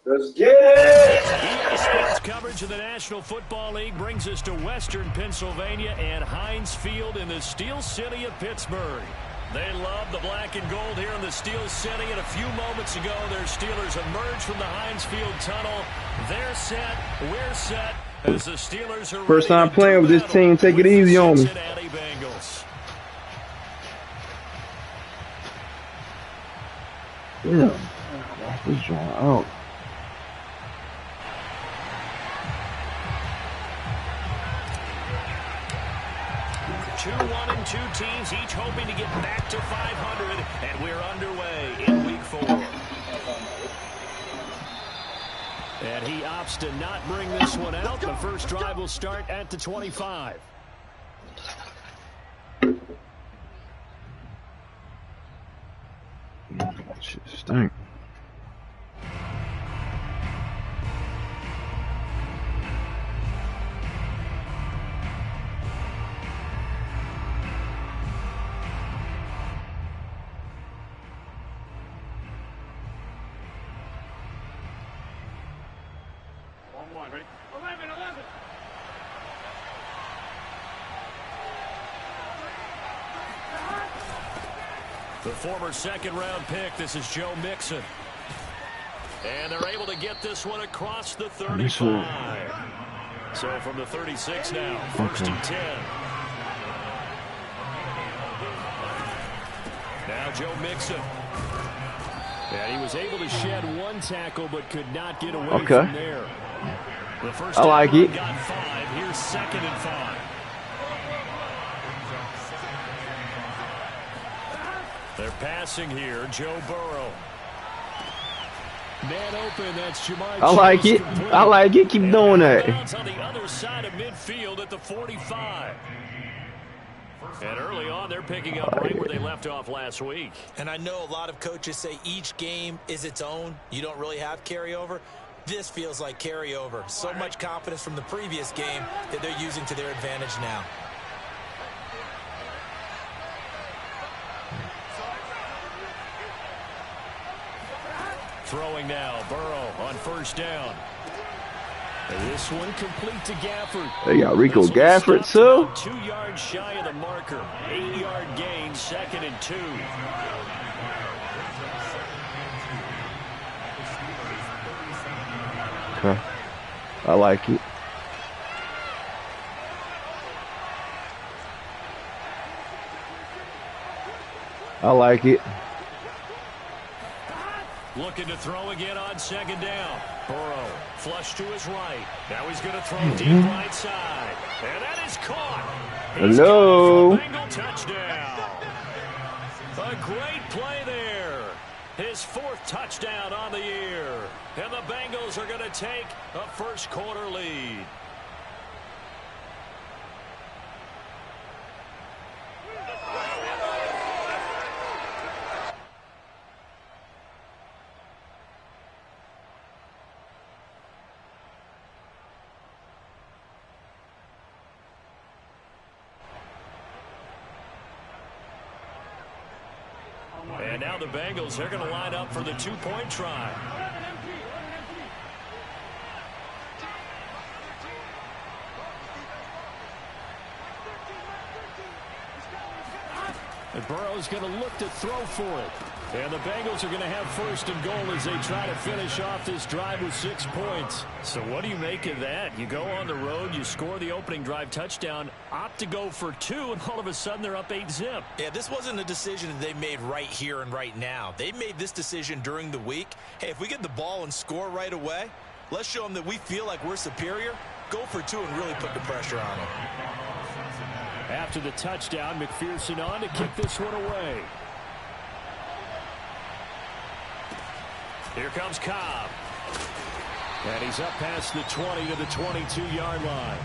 Let's get it! EA Sports coverage of the National Football League brings us to Western Pennsylvania and Heinz Field in the Steel City of Pittsburgh. They love the black and gold here in the Steel City, and a few moments ago, their Steelers emerged from the Heinz Field tunnel. They're set, we're set, as the Steelers are first time playing with this team. Take it easy on me. Bengals. Yeah, this drawn out. Two 1-2 teams, each hoping to get back to 500, and we're underway in week 4. And he opts to not bring this one out. The first drive will start at the 25. Shit stink. The former second-round pick, this is Joe Mixon. And they're able to get this one across the 35. So from the 36 now, first and 10. Now Joe Mixon. And he was able to shed one tackle but could not get away from there. The first I like it. Got 5. Here's second and 5. They're passing here, Joe Burrow. Man open, that's Jamar. I like it. I like it. Keep doing that. On the other side of midfield at the 45. And early on, they're picking up right where they left off last week. And I know a lot of coaches say each game is its own. You don't really have carryover. This feels like carryover. So much confidence from the previous game that they're using to their advantage now. Throwing now, Burrow on first down. And this one complete to Gafford. They got Rico Gafford too. 2 yards shy of the marker. 8-yard gain, second and 2. Okay, I like it. I like it. Looking to throw again on second down. Burrow, flush to his right. Now he's going to throw deep right side. And that is caught. Hello. Bengal touchdown. A great play there. His 4th touchdown on the year. And the Bengals are going to take a first quarter lead. And now the Bengals, they're going to line up for the 2-point try. And Burrow's going to look to throw for it. And the Bengals are going to have first and goal as they try to finish off this drive with 6 points. So what do you make of that? You go on the road, you score the opening drive touchdown, opt to go for 2, and all of a sudden they're up 8-zip. Yeah, this wasn't a decision they made right here and right now. They made this decision during the week. Hey, if we get the ball and score right away, let's show them that we feel like we're superior. Go for 2 and really put the pressure on them. After the touchdown, McPherson on to kick this one away. Here comes Cobb. And he's up past the 20 to the 22-yard line.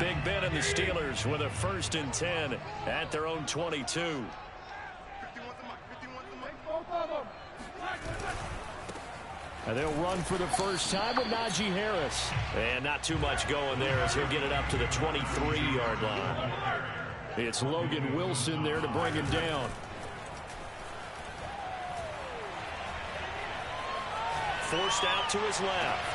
Big Ben and the Steelers with a 1st and 10 at their own 22. And they'll run for the first time with Najee Harris. And not too much going there as he'll get it up to the 23-yard line. It's Logan Wilson there to bring him down. Forced out to his left.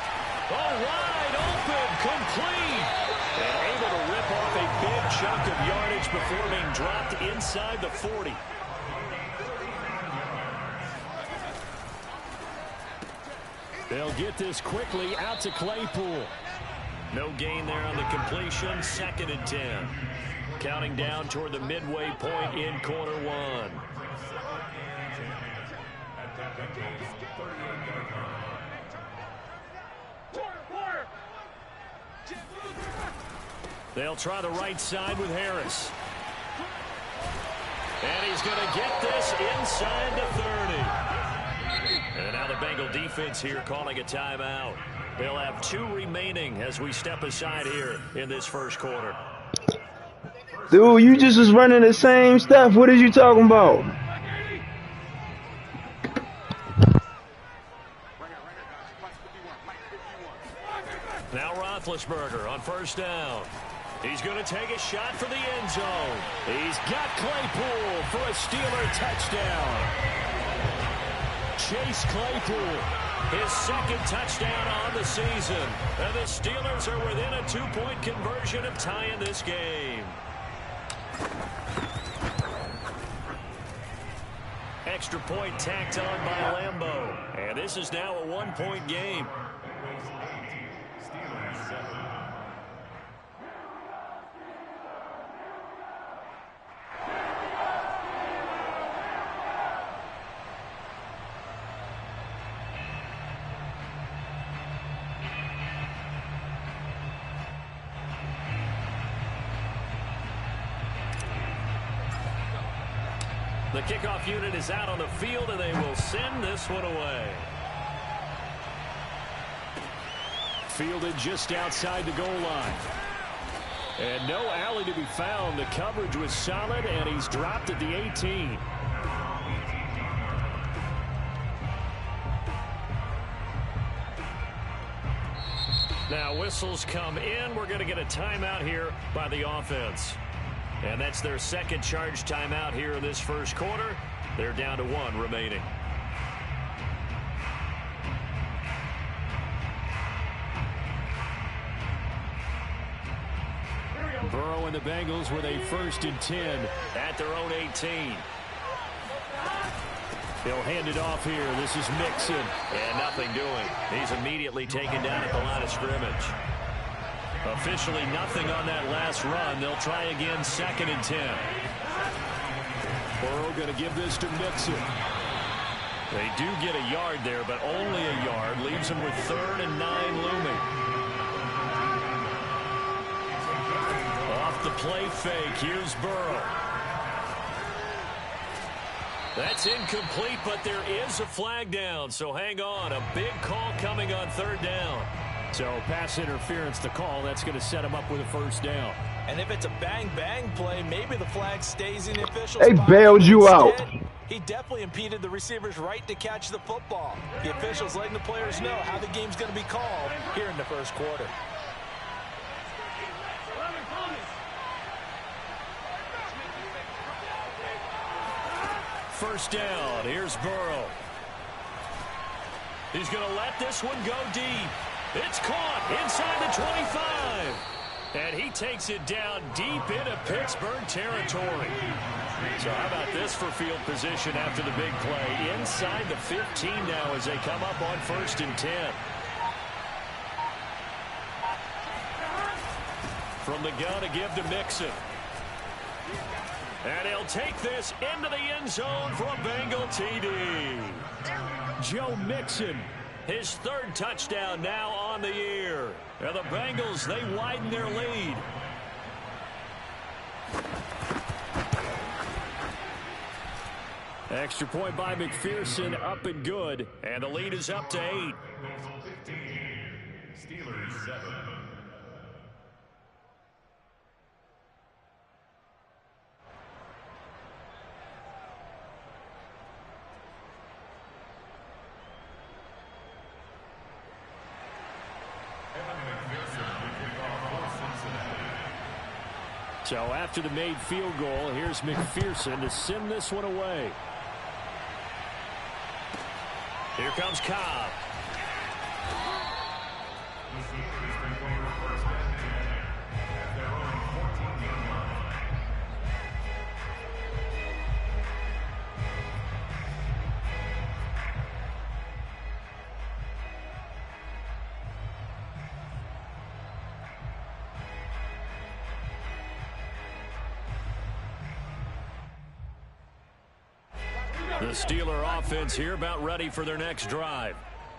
Oh, wide open, complete. And able to rip off a big chunk of yardage before being dropped inside the 40. They'll get this quickly out to Claypool. No gain there on the completion. 2nd and 10. Counting down toward the midway point in quarter one. They'll try the right side with Harris. And he's going to get this inside the 30. And now the Bengal defense here calling a timeout. They'll have 2 remaining as we step aside here in this first quarter. Dude, you just was running the same stuff. What are you talking about? Now Roethlisberger on 1st down. He's going to take a shot for the end zone. He's got Claypool for a Steeler touchdown. Chase Claypool, his 2nd touchdown on the season. And the Steelers are within a 2-point conversion of tying this game. Extra point tacked on by Lambeau. And this is now a 1-point game. The kickoff unit is out on the field, and they will send this one away. Fielded just outside the goal line. And no alley to be found. The coverage was solid, and he's dropped at the 18. Now whistles come in. We're going to get a timeout here by the offense. And that's their 2nd charge timeout here in this first quarter. They're down to 1 remaining. Burrow and the Bengals with a 1st and 10 at their own 18. He'll hand it off here. This is Mixon. And nothing doing. He's immediately taken down at the line of scrimmage. Officially nothing on that last run. They'll try again 2nd and 10. Burrow going to give this to Mixon. They do get a yard there, but only a yard. Leaves them with 3rd and 9 looming. Off the play fake. Here's Burrow. That's incomplete, but there is a flag down. So hang on. A big call coming on 3rd down. So pass interference the call. That's going to set him up with a 1st down. And if it's a bang-bang play, maybe the flag stays in the official's They spot. bailed you out. He definitely impeded the receiver's right to catch the football. The officials letting the players know how the game's going to be called here in the first quarter. First down. Here's Burrow. He's going to let this one go deep. It's caught inside the 25. And he takes it down deep into Pittsburgh territory. So how about this for field position after the big play? Inside the 15 now as they come up on 1st and 10. From the gun to give to Mixon. And he'll take this into the end zone for a Bengal TD. Joe Mixon, his 3rd touchdown now on the year. And the Bengals, they widen their lead. Extra point by McPherson, up and good. And the lead is up to 8. Steelers 7. So after the made field goal, here's McPherson to send this one away. Here comes Cobb. The Steeler offense here about ready for their next drive.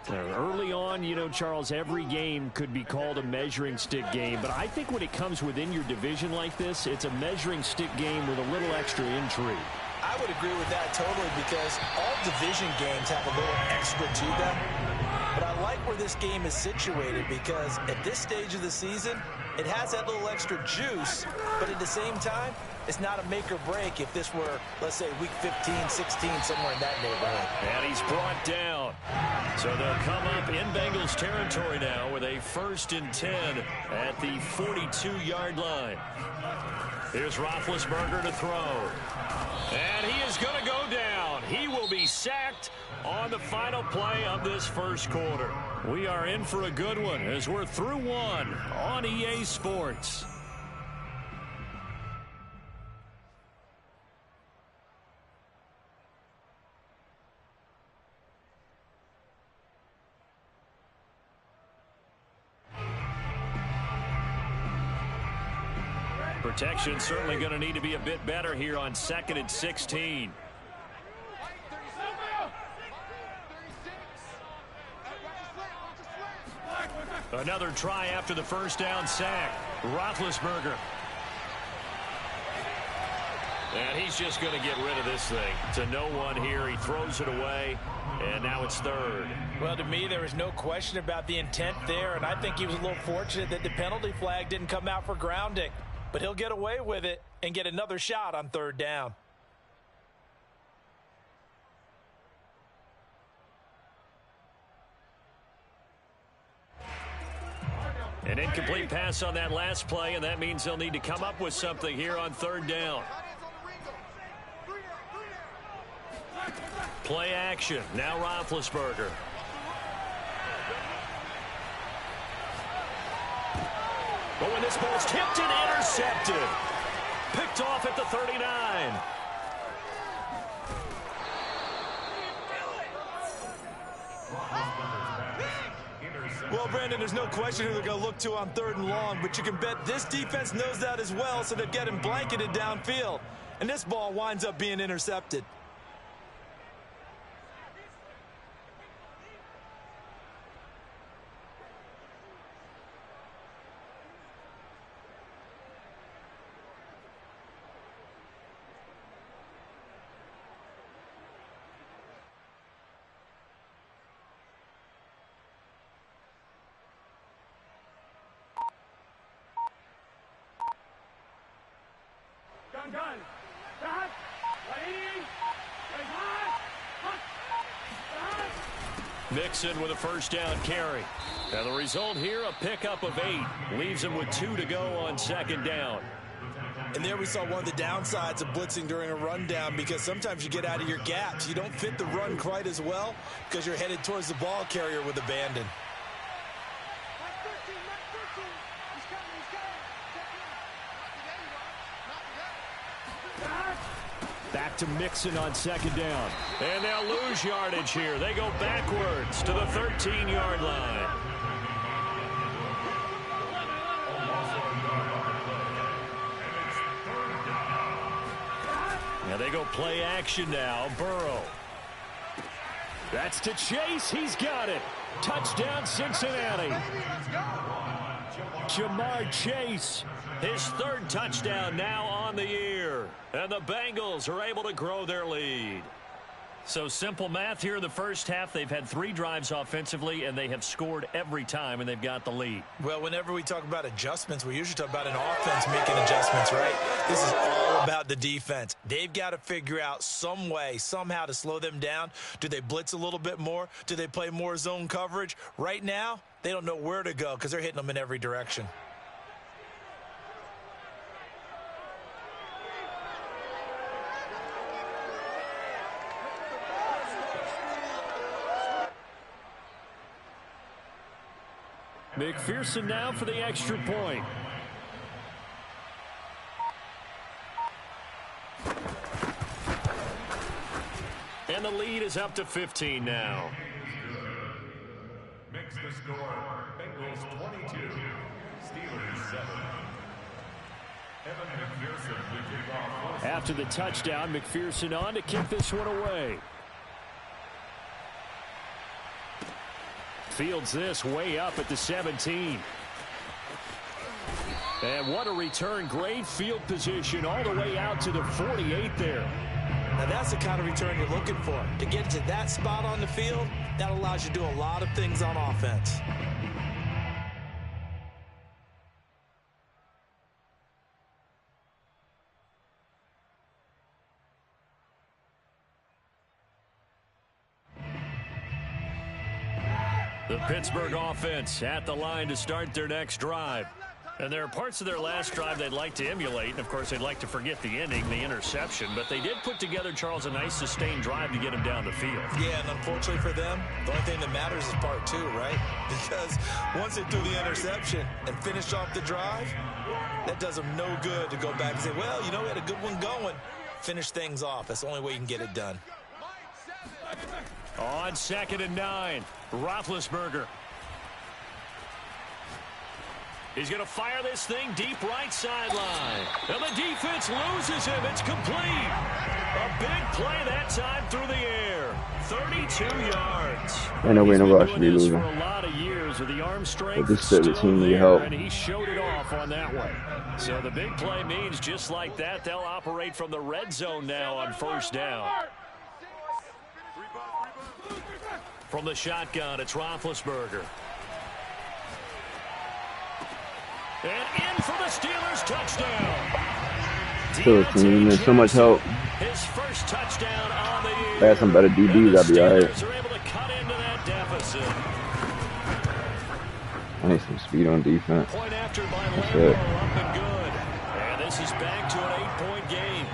Early on, you know, Charles, every game could be called a measuring stick game. But I think when it comes within your division like this, it's a measuring stick game with a little extra intrigue. I would agree with that totally because all division games have a little extra to them. But I like where this game is situated because at this stage of the season, it has that little extra juice, but at the same time, it's not a make or break if this were, let's say, week 15, 16, somewhere in that neighborhood. And he's brought down. So they'll come up in Bengals territory now with a 1st and 10 at the 42-yard line. Here's Roethlisberger to throw. And he is going to go down. He will be sacked on the final play of this first quarter. We are in for a good one as we're through one on EA Sports. Protection certainly going to need to be a bit better here on 2nd and 16. Another try after the first down sack. Roethlisberger. And he's just going to get rid of this thing. To no one here. He throws it away. And now it's 3rd. Well, to me, there was no question about the intent there. And I think he was a little fortunate that the penalty flag didn't come out for grounding. But he'll get away with it and get another shot on 3rd down. An incomplete pass on that last play, and that means they'll need to come up with something here on 3rd down. Play action. Now Roethlisberger. But when this ball's tipped and intercepted. Picked off at the 39. Well, Brandon, there's no question who they're going to look to on 3rd and long, but you can bet this defense knows that as well, so they've got him blanketed downfield. And this ball winds up being intercepted. Mixon with a 1st down carry. Now the result here, a pickup of 8. Leaves him with 2 to go on 2nd down. And there we saw one of the downsides of blitzing during a rundown because sometimes you get out of your gaps. You don't fit the run quite as well because you're headed towards the ball carrier with abandon. Back to Mixon on 2nd down. And they'll lose yardage here. They go backwards to the 13-yard line. Now they go play action now. Burrow. That's to Chase. He's got it. Touchdown, Cincinnati. Jamar Chase, his 3rd touchdown now on the year. And the Bengals are able to grow their lead. So simple math here in the first half. They've had 3 drives offensively, and they have scored every time, and they've got the lead. Well, whenever we talk about adjustments, we usually talk about an offense making adjustments, right? This is all about the defense. They've got to figure out some way, somehow to slow them down. Do they blitz a little bit more? Do they play more zone coverage? Right now, they don't know where to go because they're hitting them in every direction. McPherson now for the extra point. And the lead is up to 15 now. Makes the score Bengals 22, Steelers 7. Evan McPherson will kick off. After the touchdown, McPherson on to kick this one away. Fields this way up at the 17. And what a return. Great field position all the way out to the 48 there. Now that's the kind of return you're looking for. To get to that spot on the field, that allows you to do a lot of things on offense. The Pittsburgh offense at the line to start their next drive. And there are parts of their last drive they'd like to emulate. And, of course, they'd like to forget the ending, the interception. But they did put together, Charles, a nice sustained drive to get him down the field. Yeah, and unfortunately for them, the only thing that matters is part two, right? Because once they threw the interception and finished off the drive, that does them no good to go back and say, well, you know, we had a good one going. Finish things off. That's the only way you can get it done. On 2nd and 9, Roethlisberger. He's going to fire this thing deep right sideline. And the defense loses him. It's complete. A big play that time through the air. 32 yards. I know we know I should be losing. losing. For a lot of years with the arm strength This is the team need help. and he showed it off on that one. So the big play means just like that, they'll operate from the red zone now on 1st down. From the shotgun, it's Roethlisberger. And in for the Steelers touchdown. Steelers team needs so much help. His first touchdown on the year. They had some better DBs, I'll be alright. Steelers are able to cut into that deficit. I need some speed on defense. Point after by That's Lambeau, it. up and good. And this is back to an 8-point game.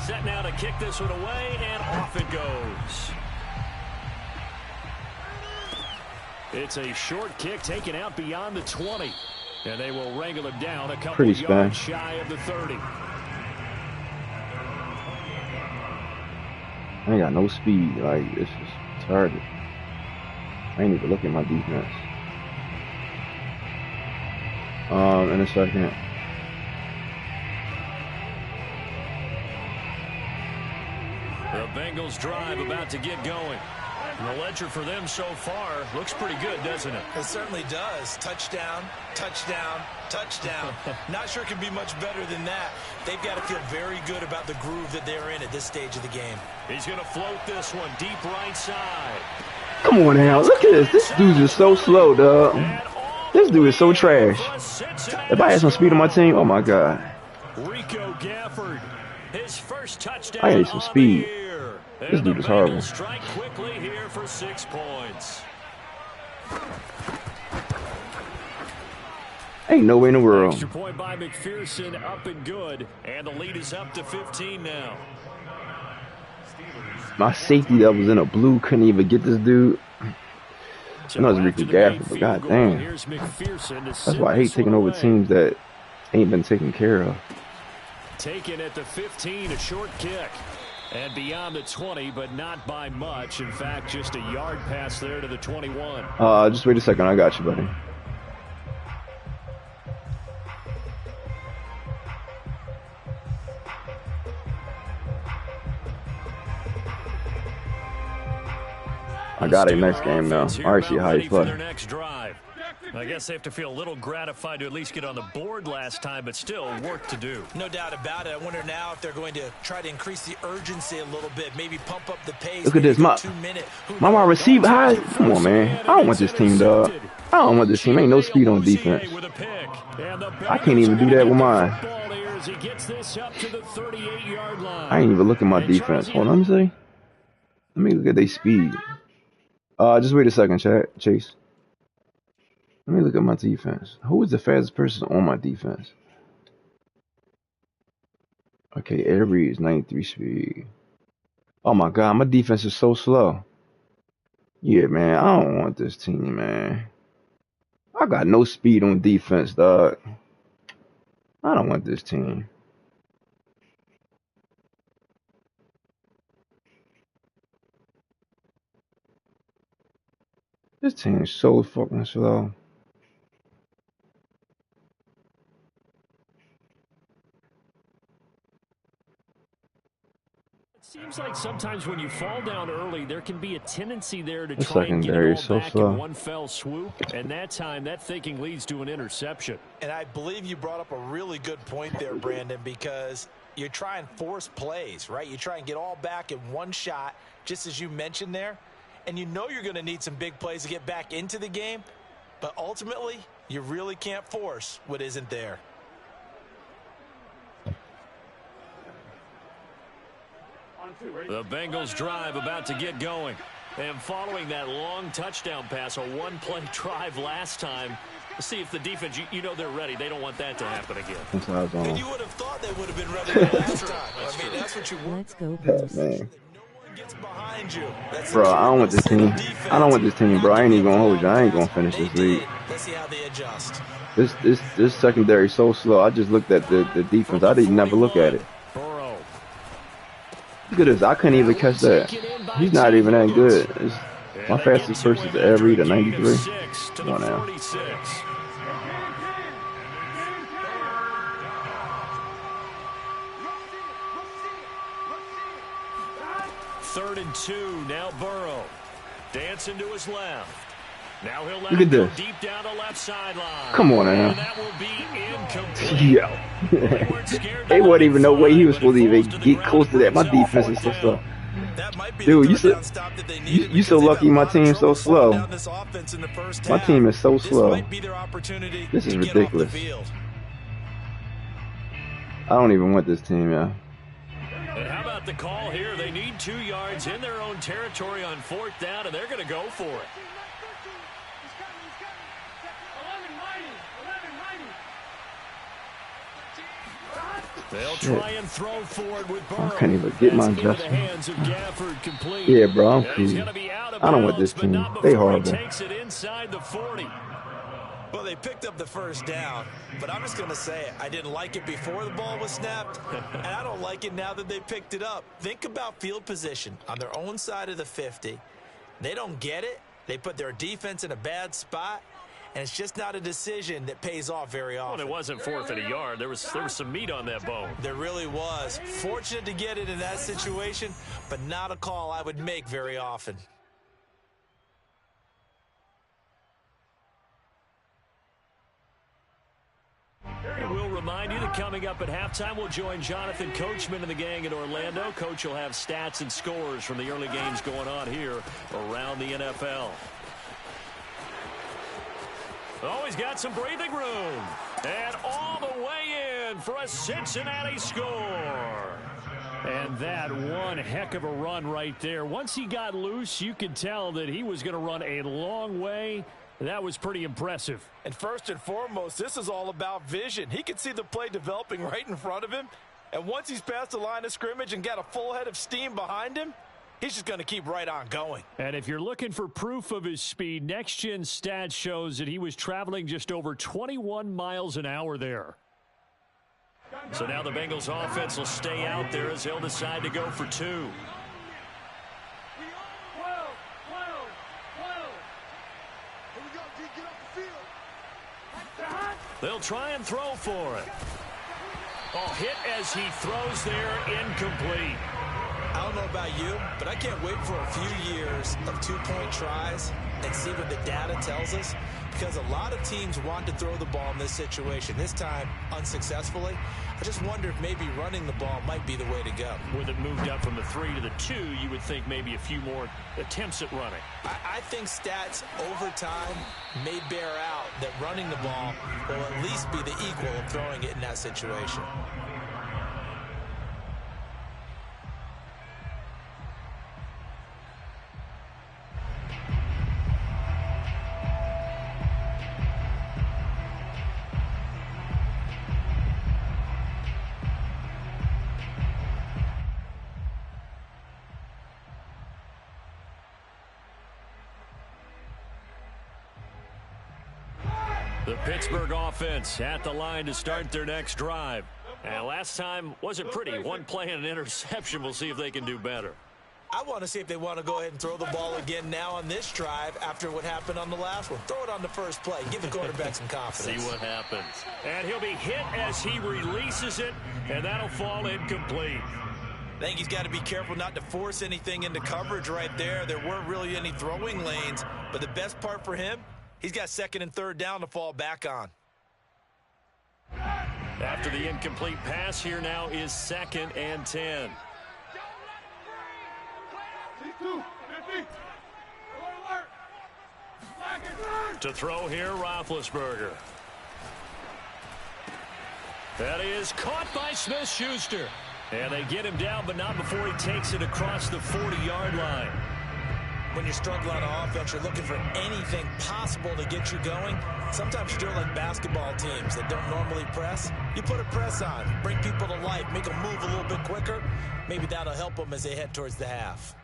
Set now to kick this one away, and off it goes. It's a short kick taken out beyond the 20. And they will wrangle him down a couple yards shy of the 30. I ain't got no speed. Like, it's just retarded. I ain't even looking at my defense. In a second. The Bengals drive about to get going. And the ledger for them so far looks pretty good, doesn't it? It certainly does. Touchdown, touchdown, touchdown. Not sure it can be much better than that. They've got to feel very good about the groove that they're in at this stage of the game. He's going to float this one deep right side. Come on now, look at this. This dude is so slow, dog. This dude is so trash. If I had some speed on my team, oh my god. Rico Gafford, his first touchdown. I need some speed. This dude is horrible. Strike quickly here for 6 points. Ain't no way in the world. Extra point by McPherson, up and good, and the lead is up to 15 now. My safety that was in a blue couldn't even get this dude. I know it's Rico Gafford, but goddamn. That's why I hate taking over teams that ain't been taken care of. Taken at the 15, a short kick. And beyond the 20, but not by much. In fact, just a yard pass there to the 21. Just wait a second. I got you, buddy. I got a next game now. I already see how he's playing. I guess they have to feel a little gratified to at least get on the board last time, but still work to do. No doubt about it. I wonder now if they're going to try to increase the urgency a little bit, maybe pump up the pace. Look at this. My wide receiver high. Come on, man. I don't want this team, dog. I don't want this team. Ain't no speed on defense. I can't even do that with mine. I ain't even look at my defense. Hold on, let me see. Let me look at their speed. Just wait a second, Chase. Let me look at my defense. Who is the fastest person on my defense? Okay, Avery is 93 speed. Oh my God, my defense is so slow. Yeah, man, I don't want this team, man. I got no speed on defense, dog. I don't want this team. This team is so fucking slow. Seems like sometimes when you fall down early, there can be a tendency there to The try and get it all so back slow. in one fell swoop. And that time, that thinking leads to an interception. And I believe you brought up a really good point there, Brandon, because you try and force plays, right? You try and get all back in one shot, just as you mentioned there. And you know you're going to need some big plays to get back into the game. But ultimately, you really can't force what isn't there. The Bengals drive about to get going. And following that long touchdown pass, a one-play drive last time, let's see if the defense, you know they're ready. They don't want that to happen again. And you would have thought they would have been ready the last time. I mean, that's what you want. Let's go. Man. No one gets behind you. Bro, I don't want this team. I don't want this team, bro. I ain't even gonna hold you. I ain't gonna finish this league. Let's see how they adjust. This secondary is so slow. I just looked at the defense. I didn't never look at it. Look at this. I couldn't even catch that. He's not even that good. My fastest person is Avery to 93. Come on now. Third and 2. Now Burrow. Dancing to his left. Now he'll let Look at it go this. deep down to left sideline. Come on now. And that will be incomplete. Yo. They wasn't even no way he was supposed to even get close to that. My defense is so slow. Dude, you so lucky my team's so slow. My team is so slow. This is ridiculous. I don't even want this team, yeah. And how about the call here? They need 2 yards in their own territory on 4th down, and they're going to go for it. They'll try and throw forward with Burrow. I can't even get my adjustment. Yeah, bro, I'm cool. I don't want this team. They horrible. Takes it inside the 40. Well, they picked up the first down, but I'm just going to say it. I didn't like it before the ball was snapped, and I don't like it now that they picked it up. Think about field position on their own side of the 50. They don't get it. They put their defense in a bad spot, and it's just not a decision that pays off very often. Well, it wasn't 4th and a yard. There was some meat on that bone. There really was. Fortunate to get it in that situation, but not a call I would make very often. And we'll remind you that coming up at halftime, we'll join Jonathan Coachman and the gang in Orlando. Coach will have stats and scores from the early games going on here around the NFL. Oh, he's got some breathing room. And all the way in for a Cincinnati score. And that one heck of a run right there. Once he got loose, you could tell that he was going to run a long way. That was pretty impressive. And first and foremost, this is all about vision. He could see the play developing right in front of him. And once he's past the line of scrimmage and got a full head of steam behind him, he's just going to keep right on going. And if you're looking for proof of his speed, Next Gen Stats shows that he was traveling just over 21 miles an hour there. So now the Bengals offense will stay out there as they'll decide to go for 2. They'll try and throw for it. Oh, hit as he throws there, incomplete. I don't know about you, but I can't wait for a few years of 2-point tries and see what the data tells us, because a lot of teams want to throw the ball in this situation. This time, unsuccessfully. I just wonder if maybe running the ball might be the way to go. With it moved up from the 3 to the 2, you would think maybe a few more attempts at running. I think stats over time may bear out that running the ball will at least be the equal of throwing it in that situation. The Pittsburgh offense at the line to start their next drive. And last time wasn't pretty. One play and an interception. We'll see if they can do better. I want to see if they want to go ahead and throw the ball again now on this drive after what happened on the last one. Throw it on the first play. Give the quarterback some confidence. See what happens. And he'll be hit as he releases it, and that'll fall incomplete. I think he's got to be careful not to force anything into coverage right there. There weren't really any throwing lanes, but the best part for him, he's got second and third down to fall back on. After the incomplete pass, here now is 2nd and 10. To throw here, Roethlisberger. That is caught by Smith-Schuster. And they get him down, but not before he takes it across the 40-yard line. When you're struggling on offense, you're looking for anything possible to get you going. Sometimes you do it like basketball teams that don't normally press. You put a press on, bring people to life, make them move a little bit quicker. Maybe that'll help them as they head towards the half.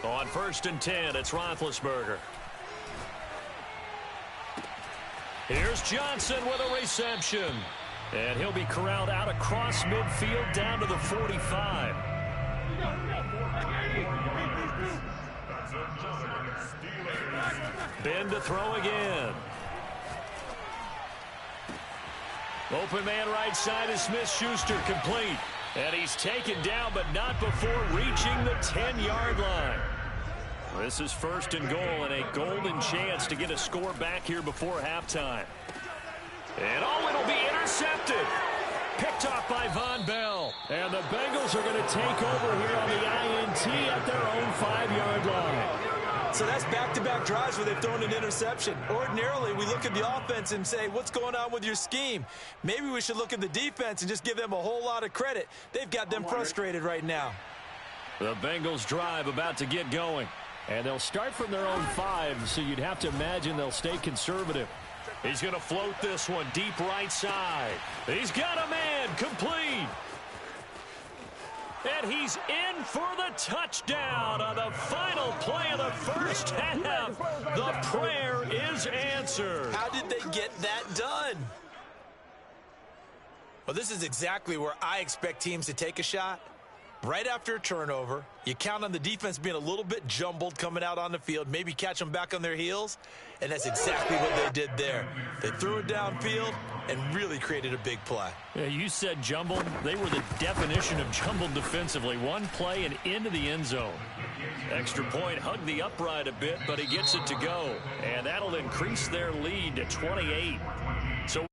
On 1st and 10, it's Roethlisberger. Here's Johnson with a reception. And he'll be corralled out across midfield down to the 45. Ben to throw again. Open man right side is Smith-Schuster, complete. And he's taken down, but not before reaching the 10-yard line. This is 1st and goal and a golden chance to get a score back here before halftime. And it'll be intercepted. Picked off by Von Bell. And the Bengals are going to take over here on the INT at their own 5-yard line. So that's back-to-back drives where they've thrown an interception. Ordinarily, we look at the offense and say, what's going on with your scheme? Maybe we should look at the defense and just give them a whole lot of credit. They've got them frustrated right now. The Bengals drive about to get going. And they'll start from their own 5, so you'd have to imagine they'll stay conservative. He's going to float this one deep right side. He's got a man, complete. And he's in for the touchdown on the final play of the first half. The prayer is answered. How did they get that done? Well, this is exactly where I expect teams to take a shot. Right after a turnover, you count on the defense being a little bit jumbled coming out on the field, maybe catch them back on their heels, and that's exactly what they did there. They threw it downfield and really created a big play. Yeah, you said jumbled. They were the definition of jumbled defensively. One play and into the end zone. Extra point, hugged the upright a bit, but he gets it to go, and that'll increase their lead to 28. So